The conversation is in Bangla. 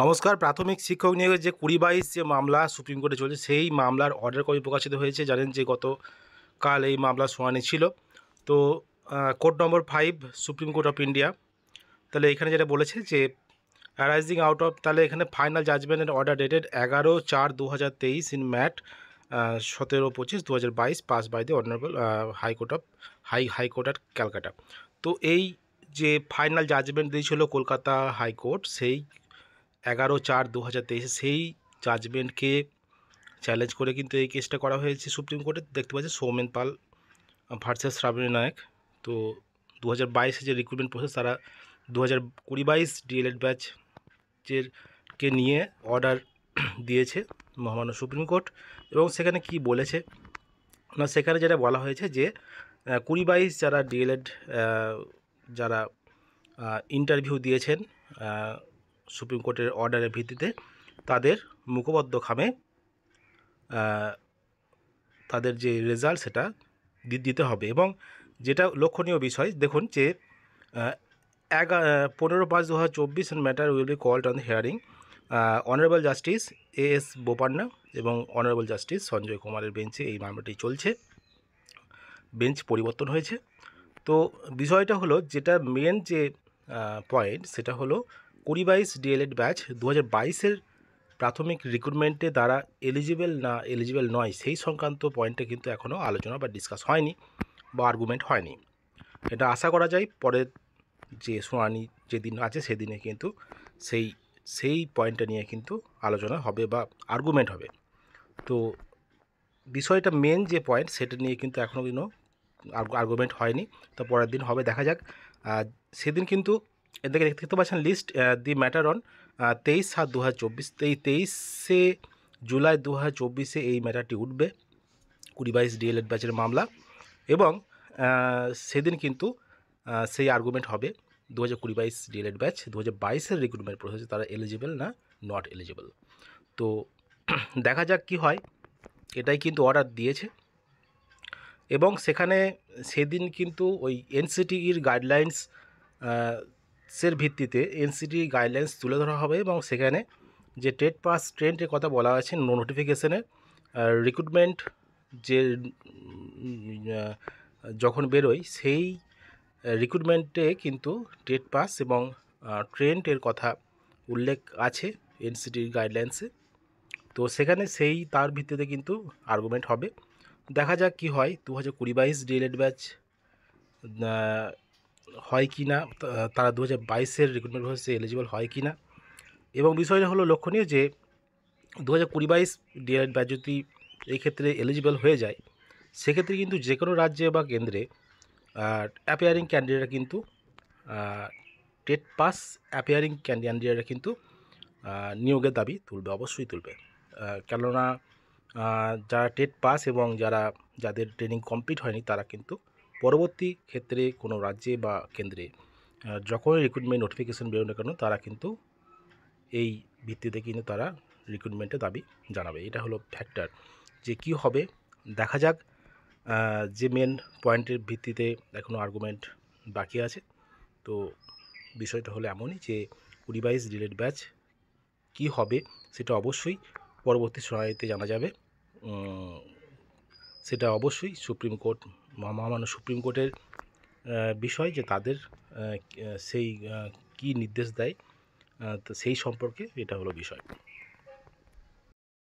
নমস্কার। প্রাথমিক শিক্ষক নিয়োগের যে ২০-২২ যে মামলা সুপ্রিম কোর্টে চলছে, সেই মামলার অর্ডার কপি প্রকাশিত হয়েছে। জানেন যে গতকাল এই মামলার শুনানি ছিল। তো court number 5 supreme court of India, তাহলে এখানে যেটা বলেছে যে অ্যারাইজিং আউট অফ, তাহলে এখানে ফাইনাল জাজমেন্টের order dated 11/4/2023 in MAT 17/25/2022 pass by the honourable high court at Calcutta. তো এই যে ফাইনাল জাজমেন্ট দিয়েছিল কলকাতা হাইকোর্ট, সেই 11/4/2023 সেই জাজমেন্টকে চ্যালেঞ্জ করে কিন্তু এই কেসটা করা হয়েছে সুপ্রিম কোর্টে। দেখতে পাচ্ছি সৌমেন পাল ভার্সেস শ্রাবণী নায়ক। তো 2022 যে রিক্রুটমেন্ট প্রসেস, তারা 2020-22 ডিএলএড ব্যাচকে নিয়ে অর্ডার দিয়েছে মহামান্য সুপ্রিম কোর্ট। এবং সেখানে কি বলেছে না, সেখানে যেটা বলা হয়েছে যে 2022 যারা ডিএলএড যারা ইন্টারভিউ দিয়েছেন সুপ্রিম কোর্টের অর্ডারের ভিত্তিতে, তাদের মুখপদ্মখামে তাদের যে রেজাল্ট সেটা দিতে হবে। এবং যেটা লক্ষণীয় বিষয় দেখুন যে 15/5/2024 matter will be called on the hearing honourable justice S Bopanna এবং অনারেবল জাস্টিস সঞ্জয় কুমারের বেঞ্চে এই মামলাটি চলছে। বেঞ্চ পরিবর্তন হয়েছে। তো বিষয়টা হলো, যেটা মেন যে পয়েন্ট সেটা হলো 2022 ডিএলএড ব্যাচ 2022-এর প্রাথমিক রিক্রুটমেন্টে তারা এলিজিবল নয়, সেই সংক্রান্ত পয়েন্টে কিন্তু এখনও আলোচনা বা ডিসকাস হয়নি বা আর্গুমেন্ট হয়নি। এটা আশা করা যায় পরের যে শুনানি যেদিন আছে সেদিনে কিন্তু সেই পয়েন্টটা নিয়ে কিন্তু আলোচনা হবে বা আর্গুমেন্ট হবে। তো বিষয়টা মেন যে পয়েন্ট সেটা নিয়ে কিন্তু এখনও কোনো আর্গুমেন্ট হয়নি। তো পরের দিন হবে, দেখা যাক। সেদিন কিন্তু এদিকে দেখতে পাচ্ছেন লিস্ট দি ম্যাটার অন 23/7/2024, 23শে জুলাই 2024 এই ম্যাটারটি উঠবে 2022 ডিএলএড ব্যাচের মামলা। এবং সেদিন কিন্তু সেই আর্গুমেন্ট হবে 2022 ডিএলএড ব্যাচ 2022-এর রিক্রুটমেন্ট প্রসেসে তারা এলিজিবল না নট এলিজিবল। তো দেখা যাক কি হয়। এটাই কিন্তু অর্ডার দিয়েছে। এবং সেখানে সেদিন কিন্তু ওই এনসিটির গাইডলাইন্স সের ভিত্তিতে এনসিটি গাইডলাইন্স তুলে ধরা হবে। এবং সেখানে যে টেট পাস ট্রেন্ডের কথা বলা আছে, নো নোটিফিকেশনের রিক্রুটমেন্ট যে যখন বেরোয়, সেই রিক্রুটমেন্টে কিন্তু টেট পাস এবং ট্রেন্ডের কথা উল্লেখ আছে এনসিটির গাইডলাইন্সে। তো সেখানে তার ভিত্তিতে কিন্তু আর্গুমেন্ট হবে। দেখা যাক কি হয়। 2022 ডিএলএড ব্যাচ হয় কি না, তারা 2022-এর রিক্রুটমেন্ট প্রসেসে এলিজিবল হয় কি না। এবং বিষয়টা হলো লক্ষণীয় যে 2022 ডিএলএড ব্যাচ যদি এই ক্ষেত্রে এলিজিবল হয়ে যায়, সেক্ষেত্রে কিন্তু যে কোনো রাজ্যে বা কেন্দ্রে অ্যাপিয়ারিং ক্যান্ডিডেটরা কিন্তু টেট পাস অ্যাপিয়ারিং ক্যান্ডিডেটরা কিন্তু নিয়োগের দাবি তুলবে, অবশ্যই তুলবে। কেননা যারা টেট পাস এবং যাদের ট্রেনিং কমপ্লিট হয়নি, তারা কিন্তু পরবর্তী ক্ষেত্রে কোনো রাজ্যে বা কেন্দ্রে যখনই রিক্রুটমেন্ট নোটিফিকেশন বেরোনো কেন, তারা কিন্তু এই ভিত্তিতে কিন্তু তারা রিক্রুটমেন্টের দাবি জানাবে। এটা হলো ফ্যাক্টর। যে কি হবে দেখা যাক। যে মেন পয়েন্টের ভিত্তিতে এখনও আর্গুমেন্ট বাকি আছে। তো বিষয়টা হলো এমনই যে 2022 ডিএলএড ব্যাচ কী হবে সেটা অবশ্যই পরবর্তী শুনানিতে জানা যাবে। সেটা অবশ্যই সুপ্রিম কোর্ট, মহামান্য সুপ্রিম কোর্টের বিষয়, যে তাদের সেই কী নির্দেশ দেয়, তো সেই সম্পর্কে এটা হলো বিষয়।